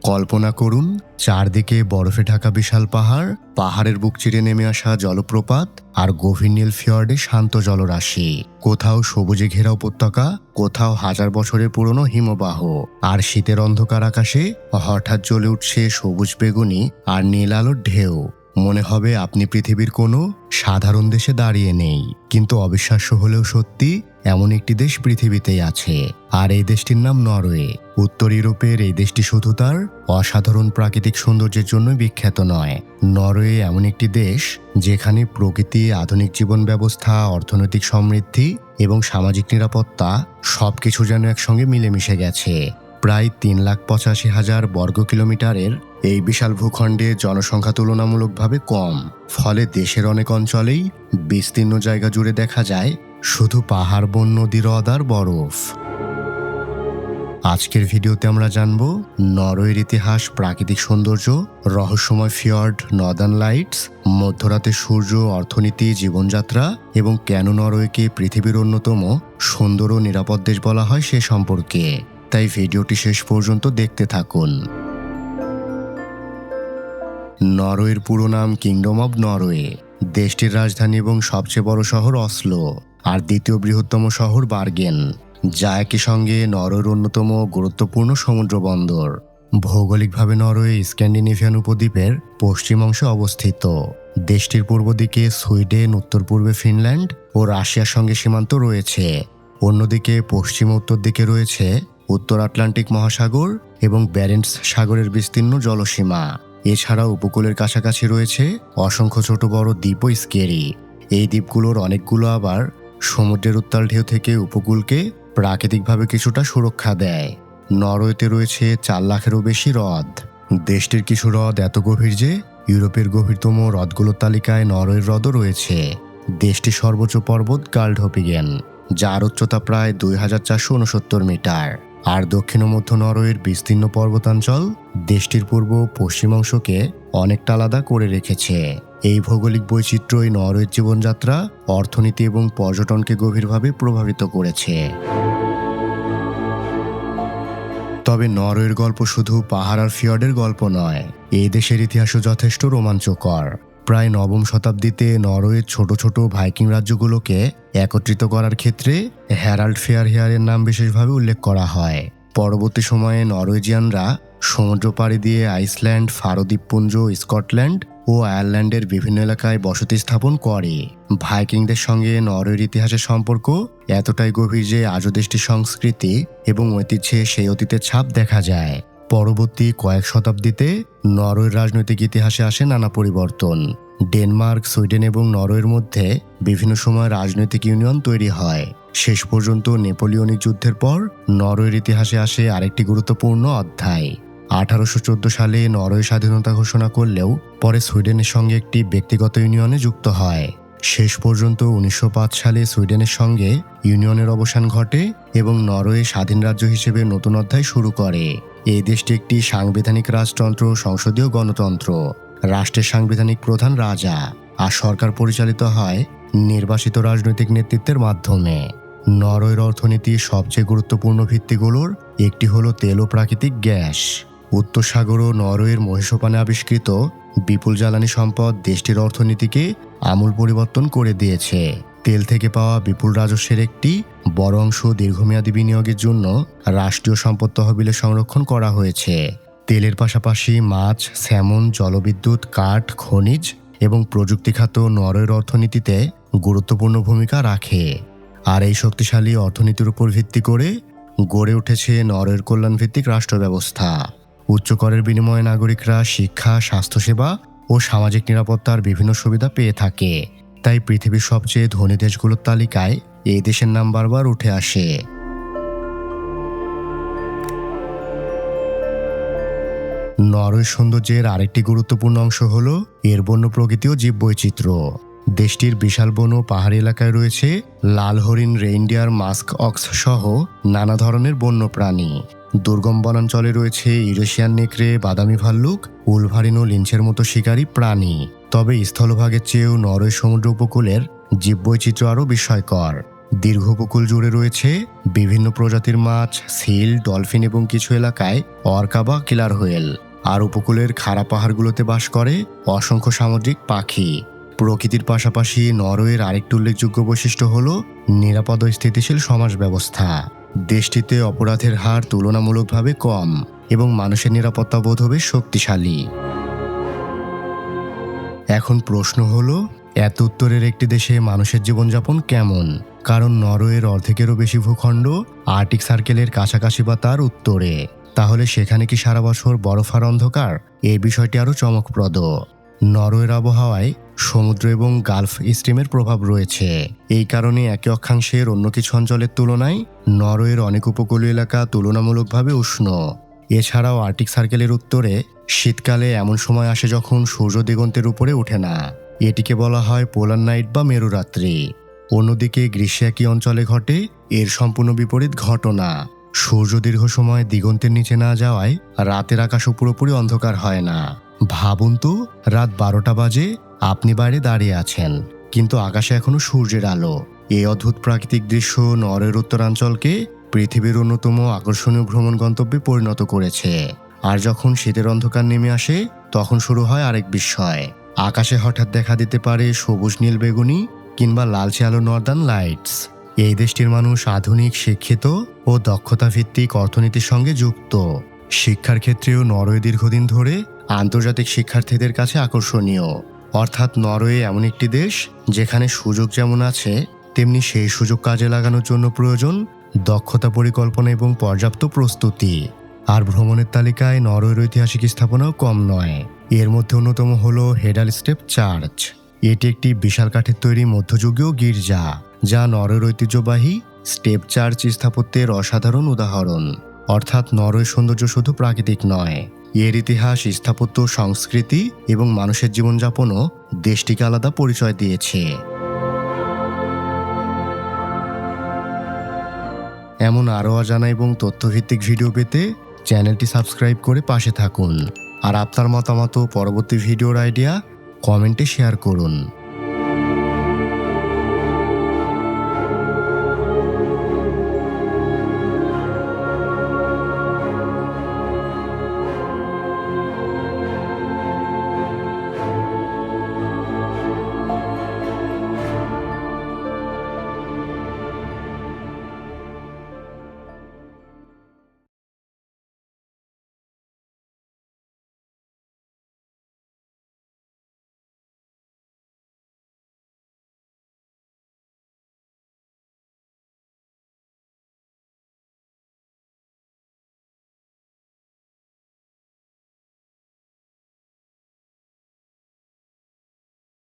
কল্পনা করুন, চারদিকে বরফে ঢাকা বিশাল পাহাড়, পাহাড়ের বুক চিরে নেমে আসা জলপ্রপাত আর গভীর নীল ফিয়র্ডে শান্ত জলরাশি। কোথাও সবুজে ঘেরা উপত্যকা, কোথাও হাজার বছরের পুরনো হিমবাহ। আর শীতের অন্ধকার আকাশে হঠাৎ জ্বলে উঠছে সবুজ বেগুনি আর নীল আলোর ঢেউ। মনে হবে আপনি পৃথিবীর কোনো সাধারণ দেশে দাঁড়িয়ে নেই। কিন্তু অবিশ্বাস্য হলেও সত্যি, এমন একটি দেশ পৃথিবীতেই আছে, আর এই দেশটির নাম নরওয়ে। উত্তর ইউরোপের এই দেশটি শুধু তার অসাধারণ প্রাকৃতিক সৌন্দর্যের জন্য বিখ্যাত নয়। নরওয়ে এমন একটি দেশ যেখানে প্রকৃতি, আধুনিক জীবন ব্যবস্থা, অর্থনৈতিক সমৃদ্ধি এবং সামাজিক নিরাপত্তা সবকিছু যেন একসঙ্গে মিলেমিশে গেছে। প্রায় 3,85,000 বর্গ কিলোমিটারের এই বিশাল ভূখণ্ডে জনসংখ্যা তুলনামূলকভাবে কম, ফলে দেশের অনেক অঞ্চলেই বিস্তীর্ণ জায়গা জুড়ে দেখা যায় শুধু পাহাড়, বন, নদী, হ্রদ আর বরফ। আজকের ভিডিওতে আমরা জানব নরওয়ের ইতিহাস, প্রাকৃতিক সৌন্দর্য, রহস্যময় ফিয়র্ড, নর্দার্ন লাইটস, মধ্যরাতের সূর্য, অর্থনীতি, জীবনযাত্রা এবং কেন নরওয়েকে পৃথিবীর অন্যতম সুন্দর ও নিরাপদ দেশ বলা হয় সে সম্পর্কে। তাই ভিডিওটি শেষ পর্যন্ত দেখতে থাকুন। নরওয়ের পুরো নাম কিংডম অব নরওয়ে। দেশটির রাজধানী এবং সবচেয়ে বড় শহর অসলো, আর দ্বিতীয় বৃহত্তম শহর বার্গেন, যা একই সঙ্গে নরওয়ের অন্যতম গুরুত্বপূর্ণ সমুদ্র বন্দর। ভৌগোলিকভাবে নরওয়ে স্ক্যান্ডিনেভিয়ান উপদ্বীপের পশ্চিম অংশে অবস্থিত। দেশটির পূর্ব দিকে সুইডেন, উত্তর পূর্বে ফিনল্যান্ড ও রাশিয়ার সঙ্গে সীমান্ত রয়েছে। অন্যদিকে পশ্চিম উত্তর দিকে রয়েছে উত্তর আটলান্টিক মহাসাগর এবং ব্যারেন্টস সাগরের বিস্তীর্ণ জলসীমা। এছাড়া উপকূলের কাছাকাছি রয়েছে অসংখ্য ছোট বড় দ্বীপ ও স্কেরি। এই দ্বীপগুলোর অনেকগুলো আবার সমুদ্রের উত্তাল ঢেউ থেকে উপকূলকে প্রাকৃতিকভাবে কিছুটা সুরক্ষা দেয়। নরওয়েতে রয়েছে 4 লাখেরও বেশি হ্রদ। দেশটির কিছু হ্রদ এত গভীর যে ইউরোপের গভীরতম হ্রদগুলোর তালিকায় নরওয়ের হ্রদও রয়েছে। দেশটির সর্বোচ্চ পর্বত গাল্ডহোপিগেন, যার উচ্চতা প্রায় 2,469 মিটার। আর দক্ষিণ ও মধ্য নরওয়ের বিস্তীর্ণ পর্বতাঞ্চল দেশটির পূর্ব ও পশ্চিম অংশকে অনেকটা আলাদা করে রেখেছে। এই ভৌগোলিক বৈচিত্র্যই নরওয়ের জীবনযাত্রা, অর্থনীতি এবং পর্যটনকে গভীরভাবে প্রভাবিত করেছে। তবে নরওয়ের গল্প শুধু পাহাড় আর ফিয়র্ডের গল্প নয়। এই দেশের ইতিহাসও যথেষ্ট রোমাঞ্চকর। প্রায় 9ম শতাব্দীতে নরওয়ের ছোট ছোট ভাইকিং রাজ্যগুলোকে একত্রিত করার ক্ষেত্রে হ্যারাল্ড ফেয়ারহেয়ারের নাম বিশেষভাবে উল্লেখ করা হয়। পরবর্তী সময়ে নরওয়েজিয়ানরা সমুদ্র পাড়ি দিয়ে আইসল্যান্ড, ফারো দ্বীপপুঞ্জ, স্কটল্যান্ড ও আয়ারল্যান্ডের বিভিন্ন এলাকায় বসতি স্থাপন করে। ভাইকিংদের সঙ্গে নরওয়ের ইতিহাসের সম্পর্ক এতটাই গভীর যে আজও দেশটির সংস্কৃতি এবং ঐতিহ্যে সেই অতীতের ছাপ দেখা যায়। পরবর্তী কয়েক শতাব্দীতে নরওয়ের রাজনৈতিক ইতিহাসে আসে নানা পরিবর্তন। ডেনমার্ক, সুইডেন এবং নরওয়ের মধ্যে বিভিন্ন সময় রাজনৈতিক ইউনিয়ন তৈরি হয়। শেষ পর্যন্ত নেপোলিয়নিক যুদ্ধের পর নরওয়ের ইতিহাসে আসে আরেকটি গুরুত্বপূর্ণ অধ্যায়। 1814 সালে নরওয়ে স্বাধীনতা ঘোষণা করলেও পরে সুইডেনের সঙ্গে একটি ব্যক্তিগত ইউনিয়নে যুক্ত হয়। শেষ পর্যন্ত 1905 সালে সুইডেনের সঙ্গে ইউনিয়নের অবসান ঘটে এবং নরওয়ে স্বাধীন রাজ্য হিসেবে নতুন অধ্যায় শুরু করে। এই দেশটি একটি সাংবিধানিক রাজতন্ত্র, সংসদীয় গণতন্ত্র। রাষ্ট্রের সাংবিধানিক প্রধান রাজা, আর সরকার পরিচালিত হয় নির্বাচিত রাজনৈতিক নেতৃত্বের মাধ্যমে। নরওয়ের অর্থনীতির সবচেয়ে গুরুত্বপূর্ণ ভিত্তিগুলোর একটি হলো তেল ও প্রাকৃতিক গ্যাস। উত্তর সাগর ও নরওয়ের মহীসোপানে আবিষ্কৃত বিপুল জ্বালানি সম্পদ দেশটির অর্থনীতিকে আমূল পরিবর্তন করে দিয়েছে। তেল থেকে পাওয়া বিপুল রাজস্বের একটি বড় অংশ দীর্ঘমেয়াদী বিনিয়োগের জন্য রাষ্ট্রীয় সম্পদ তহবিলে সংরক্ষণ করা হয়েছে। তেলের পাশাপাশি মাছ, স্যামন, জলবিদ্যুৎ, কাঠ, খনিজ এবং প্রযুক্তি খাত নরওয়ের অর্থনীতিতে গুরুত্বপূর্ণ ভূমিকা রাখে। আর এই শক্তিশালী অর্থনীতির উপর ভিত্তি করে গড়ে উঠেছে নরওয়ের কল্যাণভিত্তিক রাষ্ট্র ব্যবস্থা। উচ্চ করের বিনিময়ে নাগরিকরা শিক্ষা, স্বাস্থ্যসেবা ও সামাজিক নিরাপত্তার বিভিন্ন সুবিধা পেয়ে থাকে। তাই পৃথিবীর সবচেয়ে ধনী দেশগুলোর তালিকায় এই দেশের নাম বারবার উঠে আসে। নরওয়ের সৌন্দর্যের আরেকটি গুরুত্বপূর্ণ অংশ হল এর বন্য প্রকৃতি ও জীববৈচিত্র্য। দেশটির বিশাল বন ও পাহাড়ি এলাকায় রয়েছে লাল হরিণ, রেইনডিয়ার, মাস্ক অক্স সহ নানা ধরনের বন্য প্রাণী। দুর্গম বনাঞ্চলে রয়েছে ইউরেশিয়ান নেকড়ে, বাদামি ভাল্লুক, উলভারিন ও লিঞ্চের মতো শিকারী প্রাণী। তবে স্থলভাগের চেয়েও নরওয়ের সমুদ্র উপকূলের জীববৈচিত্র্য আরও বিস্ময়কর। দীর্ঘ উপকূল জুড়ে রয়েছে বিভিন্ন প্রজাতির মাছ, সিল, ডলফিন এবং কিছু এলাকায় অর্কা বা কিলার হোয়েল। আর উপকূলের খাড়া পাহাড়গুলোতে বাস করে অসংখ্য সামুদ্রিক পাখি। প্রকৃতির পাশাপাশি নরওয়ের আরেকটি উল্লেখযোগ্য বৈশিষ্ট্য হল নিরাপদ ও স্থিতিশীল সমাজ ব্যবস্থা। দেশটিতে অপরাধের হার তুলনামূলকভাবে কম এবং মানুষের নিরাপত্তা বোধ বেশ শক্তিশালী। এখন প্রশ্ন হলো, এত উত্তরের একটি দেশে মানুষের জীবনযাপন কেমন? কারণ নরওয়ের অর্ধেকেরও বেশি ভূখণ্ড আর্কটিক সার্কেলের কাছাকাছি বা তার উত্তরে। তাহলে সেখানে কি সারা বছর বরফ আর অন্ধকার? এই বিষয়টি আরও চমকপ্রদ। নরওয়ের আবহাওয়ায় সমুদ্র এবং গালফ স্ট্রিমের প্রভাব রয়েছে। এই কারণে একে অক্ষাংশের অন্য কিছু অঞ্চলের তুলনায় নরওয়ের অনেক উপকূলীয় এলাকা তুলনামূলকভাবে উষ্ণ। এছাড়াও আর্কটিক সার্কেলের উত্তরে শীতকালে এমন সময় আসে যখন সূর্য দিগন্তের উপরে ওঠে না। এটিকে বলা হয় পোলার নাইট বা মেরুরাত্রি। অন্যদিকে গ্রীষ্মে একই অঞ্চলে ঘটে এর সম্পূর্ণ বিপরীত ঘটনা। সূর্য দীর্ঘ সময় দিগন্তের নিচে না যাওয়ায় রাতের আকাশও পুরোপুরি অন্ধকার হয় না। ভাবুন তো, রাত 12টা বাজে, আপনি বাইরে দাঁড়িয়ে আছেন, কিন্তু আকাশে এখনো সূর্যের আলো। এই অদ্ভুত প্রাকৃতিক দৃশ্য নরওয়ের উত্তরাঞ্চলকে পৃথিবীর অন্যতম আকর্ষণীয় ভ্রমণ গন্তব্যে পরিণত করেছে। আর যখন শীতের অন্ধকার নেমে আসে, তখন শুরু হয় আরেক বিস্ময়। আকাশে হঠাৎ দেখা দিতে পারে সবুজ, নীল, বেগুনি কিংবা লালচে আলো নর্দার্ন লাইটস। এই দেশটির মানুষ আধুনিক, শিক্ষিত ও দক্ষতা ভিত্তিক অর্থনীতির সঙ্গে যুক্ত। শিক্ষার ক্ষেত্রেও নরওয়ে দীর্ঘদিন ধরে আন্তর্জাতিক শিক্ষার্থীদের কাছে আকর্ষণীয়। অর্থাৎ নরওয়ে এমন একটি দেশ যেখানে সুযোগ যেমন আছে, তেমনি সেই সুযোগ কাজে লাগানোর জন্য প্রয়োজন দক্ষতা, পরিকল্পনা এবং পর্যাপ্ত প্রস্তুতি। আর ভ্রমণের তালিকায় নরওয়ের ঐতিহাসিক স্থাপনাও কম নয়। এর মধ্যে অন্যতম হল হেডাল স্টেপ চার্চ। এটি একটি বিশাল কাঠের তৈরি মধ্যযুগীয় গির্জা, যা নরওয়ের ঐতিহ্যবাহী স্টেপ চার্চ স্থাপত্যের অসাধারণ উদাহরণ। অর্থাৎ নরওয়ের সৌন্দর্য শুধু প্রাকৃতিক নয়, এর ইতিহাস, স্থাপত্য, সংস্কৃতি এবং মানুষের জীবনযাপনও দেশটিকে আলাদা পরিচয় দিয়েছে। এমন আরও অজানা এবং তথ্যভিত্তিক ভিডিও পেতে চ্যানেলটি সাবস্ক্রাইব করে পাশে থাকুন। আর আপনার মতামত ও পরবর্তী ভিডিওর আইডিয়া কমেন্টে শেয়ার করুন।